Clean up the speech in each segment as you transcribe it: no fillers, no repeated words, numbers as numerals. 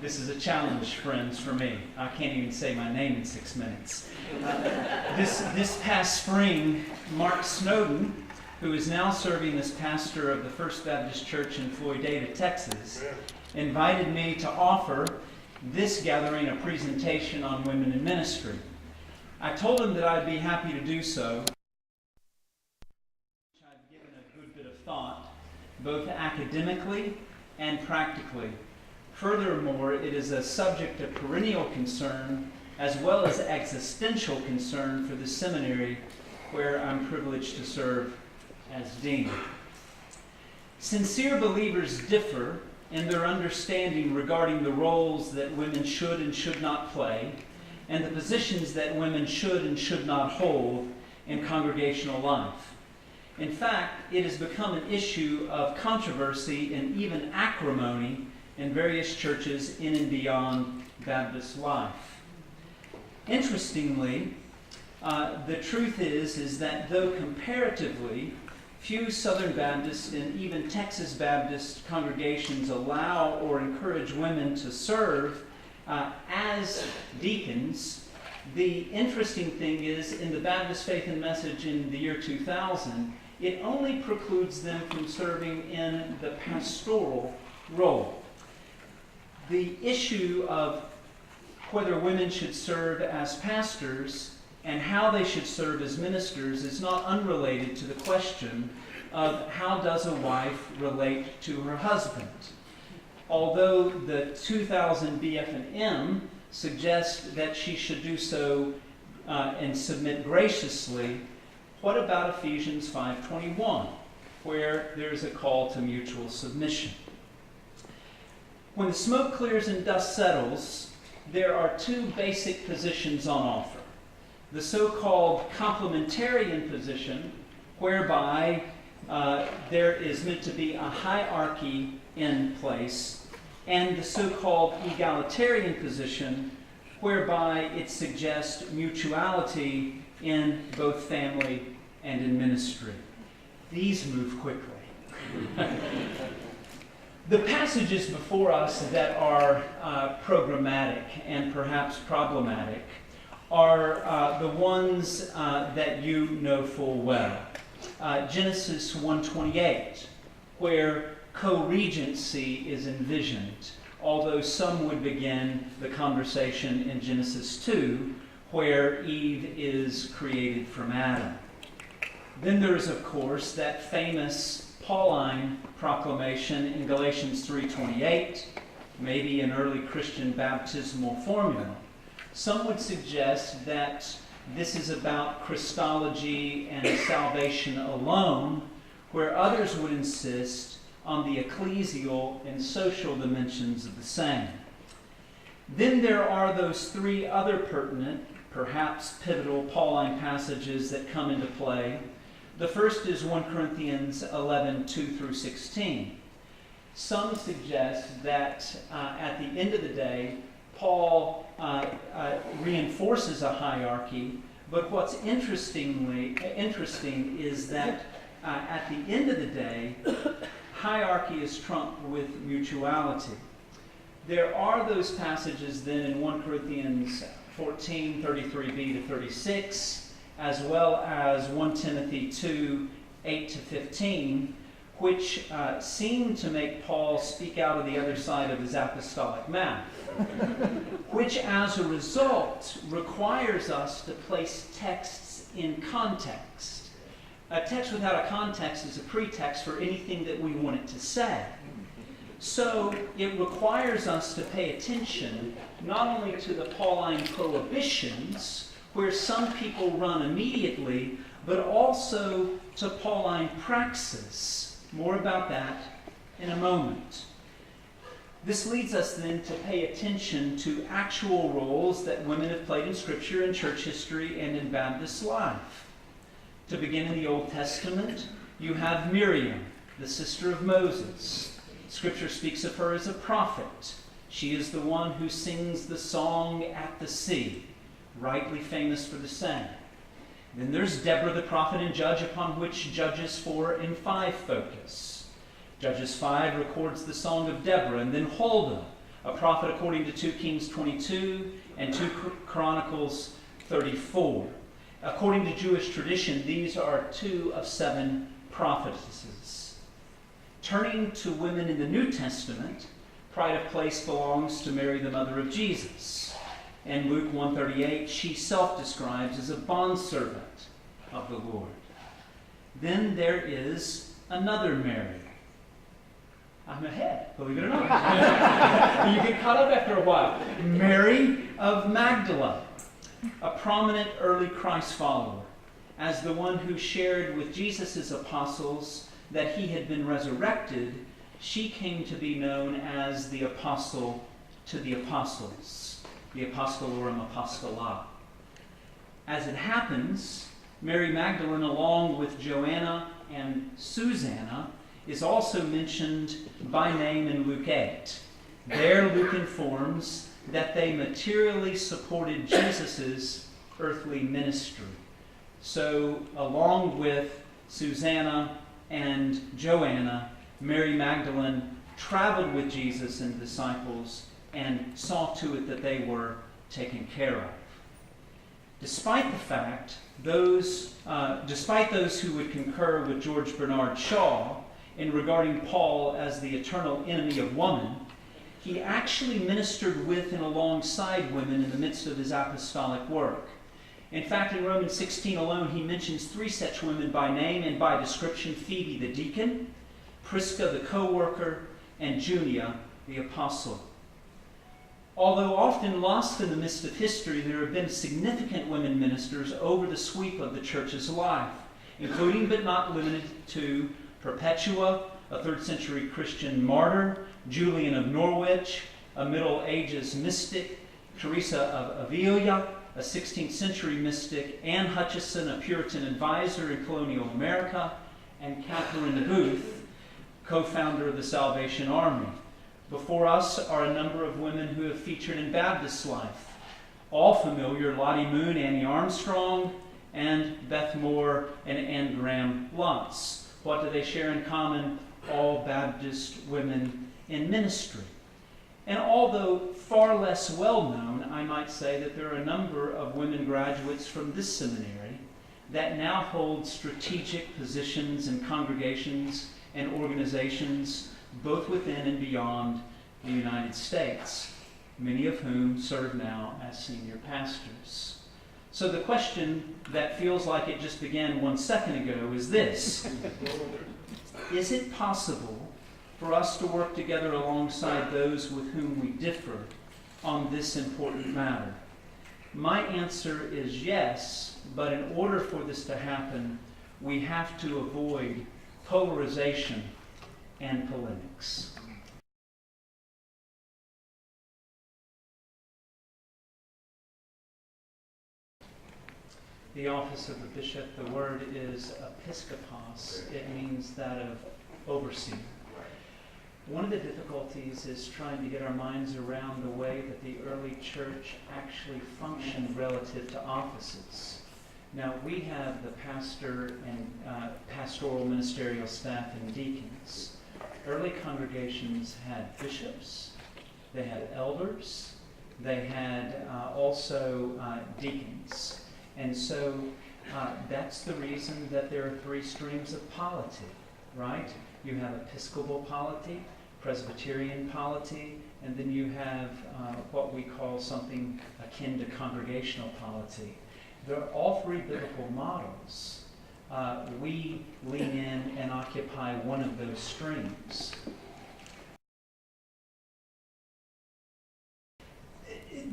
This is a challenge, friends, for me. I can't even say my name in 6 minutes. This past spring, Mark Snowden, who is now serving as pastor of the First Baptist Church in Floydada, Texas, invited me to offer this gathering a presentation on women in ministry. I told him that I'd be happy to do so. I've given a good bit of thought, both academically and practically. Furthermore, it is a subject of perennial concern as well as existential concern for the seminary where I'm privileged to serve as dean. Sincere believers differ in their understanding regarding the roles that women should and should not play and the positions that women should and should not hold in congregational life. In fact, it has become an issue of controversy and even acrimony in various churches in and beyond Baptist life. Interestingly, the truth is that though comparatively few Southern Baptist and even Texas Baptist congregations allow or encourage women to serve as deacons, the interesting thing is in the Baptist Faith and Message in the year 2000, it only precludes them from serving in the pastoral role. The issue of whether women should serve as pastors and how they should serve as ministers is not unrelated to the question of how does a wife relate to her husband. Although the 2000 BF&M suggests that she should do so and submit graciously, what about Ephesians 5:21, where there's a call to mutual submission? When the smoke clears and dust settles, there are two basic positions on offer. The so-called complementarian position, whereby there is meant to be a hierarchy in place, and the so-called egalitarian position, whereby it suggests mutuality in both family and in ministry. These move quickly. The passages before us that are programmatic and perhaps problematic are the ones that you know full well. Genesis 1:28, where co-regency is envisioned, although some would begin the conversation in Genesis 2, where Eve is created from Adam. Then there is, of course, that famous Pauline proclamation in Galatians 3:28, maybe an early Christian baptismal formula. Some would suggest that this is about Christology and salvation alone, where others would insist on the ecclesial and social dimensions of the same. Then there are those three other pertinent, perhaps pivotal Pauline passages that come into play. The first is 1 Corinthians 11:2-16. Some suggest that at the end of the day, Paul reinforces a hierarchy, but what's interesting is that at the end of the day, hierarchy is trumped with mutuality. There are those passages then in 1 Corinthians 14:33b-36, as well as 1 Timothy 2:8-15, which seem to make Paul speak out of the other side of his apostolic mouth, which as a result requires us to place texts in context. A text without a context is a pretext for anything that we want it to say. So it requires us to pay attention not only to the Pauline prohibitions, where some people run immediately, but also to Pauline praxis. More about that in a moment. This leads us then to pay attention to actual roles that women have played in Scripture, in church history, and in Baptist life. To begin in the Old Testament, you have Miriam, the sister of Moses. Scripture speaks of her as a prophet. She is the one who sings the song at the sea, rightly famous for the same. Then there's Deborah the prophet and judge, upon which Judges 4 and 5 focus. Judges 5 records the song of Deborah, and then Huldah, a prophet according to 2 Kings 22 and 2 Chronicles 34. According to Jewish tradition, these are 2 of 7 prophetesses. Turning to women in the New Testament, pride of place belongs to Mary, the mother of Jesus. In Luke 1:38, she self-describes as a bondservant of the Lord. Then there is another Mary. I'm ahead, believe it or not. You get caught up after a while. Mary of Magdala, a prominent early Christ follower, as the one who shared with Jesus' apostles that he had been resurrected. She came to be known as the apostle to the apostles, the apostolorum apostola. As it happens, Mary Magdalene, along with Joanna and Susanna, is also mentioned by name in Luke 8. There Luke informs that they materially supported Jesus' earthly ministry. So, along with Susanna and Joanna, Mary Magdalene traveled with Jesus and disciples and saw to it that they were taken care of. Despite those who would concur with George Bernard Shaw in regarding Paul as the eternal enemy of woman, he actually ministered with and alongside women in the midst of his apostolic work. In fact, in Romans 16 alone, he mentions 3 such women by name and by description: Phoebe the deacon, Prisca the co-worker, and Junia the apostle. Although often lost in the midst of history, there have been significant women ministers over the sweep of the church's life, including but not limited to Perpetua, a 3rd century Christian martyr, Julian of Norwich, a Middle Ages mystic, Teresa of Avila, a 16th century mystic, Anne Hutchison, a Puritan advisor in colonial America, and Catherine Booth, co-founder of the Salvation Army. Before us are a number of women who have featured in Baptist life. All familiar: Lottie Moon, Annie Armstrong, and Beth Moore and Anne Graham Lotz. What do they share in common? All Baptist women in ministry. And although far less well known, I might say that there are a number of women graduates from this seminary that now hold strategic positions in congregations and organizations both within and beyond the United States, many of whom serve now as senior pastors. So the question that feels like it just began 1 second ago is this: is it possible for us to work together alongside those with whom we differ on this important matter? My answer is yes, but in order for this to happen, we have to avoid polarization and polemics. The office of the bishop, the word is episkopos. It means that of overseer. One of the difficulties is trying to get our minds around the way that the early church actually functioned relative to offices. Now, we have the pastor and pastoral ministerial staff and deacons. Early congregations had bishops, they had elders, they had also deacons. And so that's the reason that there are 3 streams of polity, right? You have Episcopal polity, Presbyterian polity, and then you have what we call something akin to congregational polity. They're all 3 biblical models. We lean in and occupy one of those streams.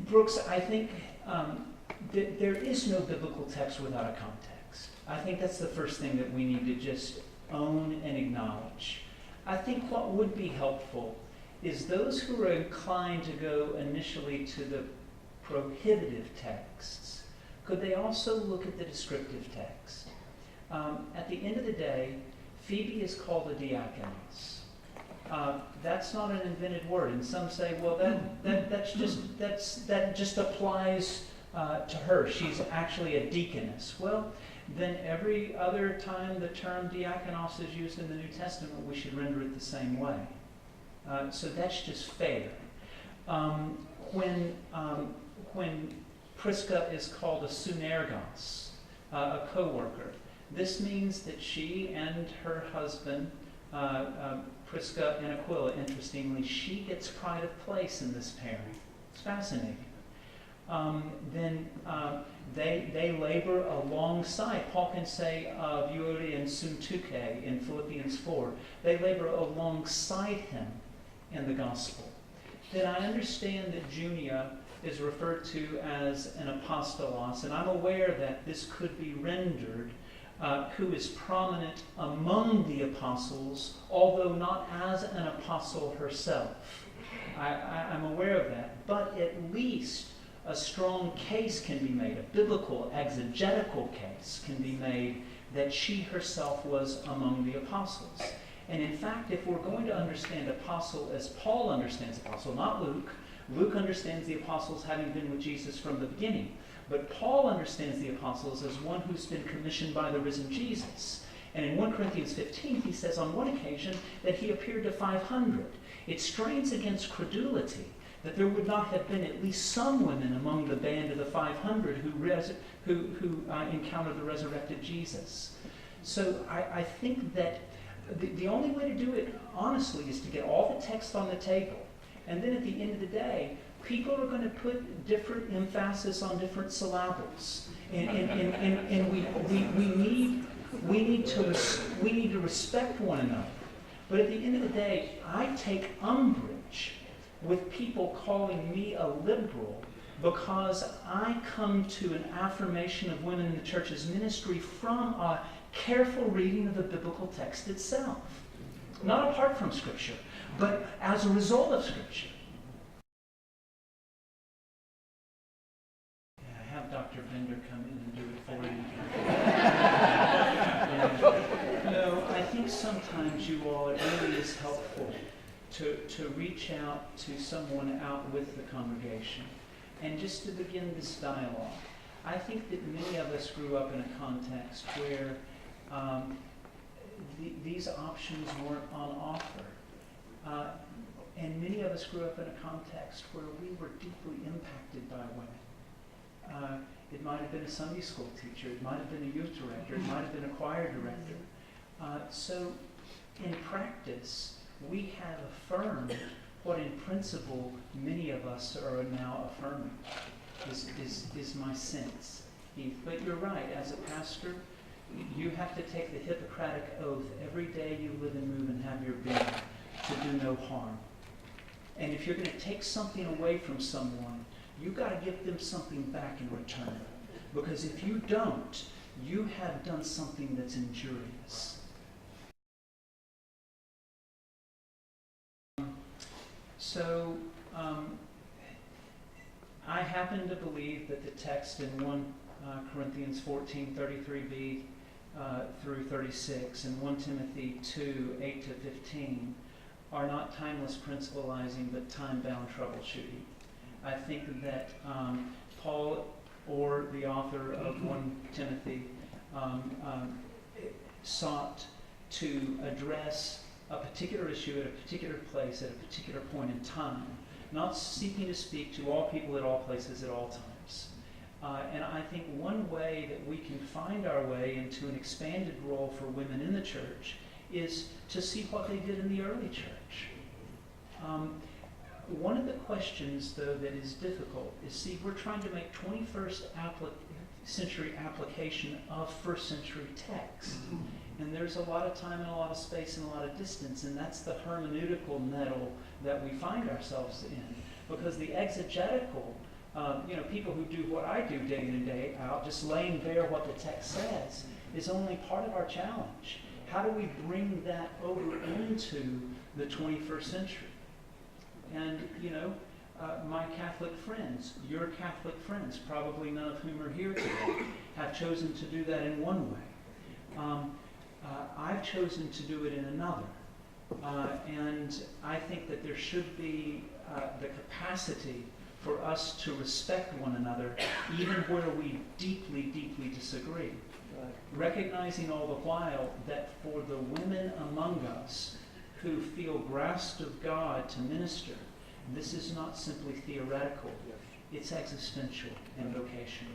Brooks, I think there is no biblical text without a context. I think that's the first thing that we need to just own and acknowledge. I think what would be helpful is those who are inclined to go initially to the prohibitive texts, could they also look at the descriptive text? At the end of the day, Phoebe is called a diaconess. That's not an invented word, and some say, well, that just applies to her. She's actually a deaconess. Well, then every other time the term diakonos is used in the New Testament, we should render it the same way. So that's just fair. When Prisca is called a sunergos, a co-worker, this means that she and her husband, Prisca and Aquila, interestingly, she gets pride of place in this pairing. It's fascinating. Then they labor alongside. Paul can say of Euodia and Syntyche in Philippians 4. They labor alongside him in the gospel. Then I understand that Junia is referred to as an apostolos, and I'm aware that this could be rendered who is prominent among the apostles, although not as an apostle herself. I'm aware of that, but at least a strong case can be made, a biblical, exegetical case can be made that she herself was among the apostles. And in fact, if we're going to understand apostle as Paul understands apostle, not Luke. Luke understands the apostles having been with Jesus from the beginning. But Paul understands the apostles as one who's been commissioned by the risen Jesus. And in 1 Corinthians 15, he says on one occasion that he appeared to 500. It strains against credulity that there would not have been at least some women among the band of the 500 who encountered the resurrected Jesus. So I think that the only way to do it, honestly, is to get all the text on the table. And then at the end of the day, people are going to put different emphasis on different syllables. And we need to respect one another. But at the end of the day, I take umbrage with people calling me a liberal because I come to an affirmation of women in the church's ministry from a careful reading of the biblical text itself. Not apart from Scripture, but as a result of Scripture. Yeah, have Dr. Bender come in and do it for you. No, I think sometimes you all, it really is helpful to reach out to someone out with the congregation and just to begin this dialogue. I think that many of us grew up in a context where these options weren't on offer. And many of us grew up in a context where we were deeply impacted by women. It might have been a Sunday school teacher, it might have been a youth director, it might have been a choir director. So in practice, we have affirmed what in principle many of us are now affirming, is my sense. But you're right, as a pastor, you have to take the Hippocratic oath every day you live and move and have your being to do no harm. And if you're going to take something away from someone, you've got to give them something back in return. Because if you don't, you have done something that's injurious. So, I happen to believe that the text in 1 Corinthians 14:33b through 36 and 1 Timothy 2:8-15 are not timeless principalizing, but time-bound troubleshooting. I think that Paul, or the author of 1 Timothy, sought to address a particular issue at a particular place at a particular point in time, not seeking to speak to all people at all places at all times. And I think one way that we can find our way into an expanded role for women in the church is to see what they did in the early church. One of the questions, though, that is difficult is, see, we're trying to make 21st century application of first century text. And there's a lot of time and a lot of space and a lot of distance, and that's the hermeneutical nettle that we find ourselves in. Because the exegetical, people who do what I do day in and day out, just laying bare what the text says, is only part of our challenge. How do we bring that over into the 21st century? And, my Catholic friends, your Catholic friends, probably none of whom are here today, have chosen to do that in one way. I've chosen to do it in another. And I think that there should be the capacity for us to respect one another, even where we deeply, deeply disagree. Right. Recognizing all the while that for the women among us who feel grasped of God to minister, This is not simply theoretical. It's existential and vocational.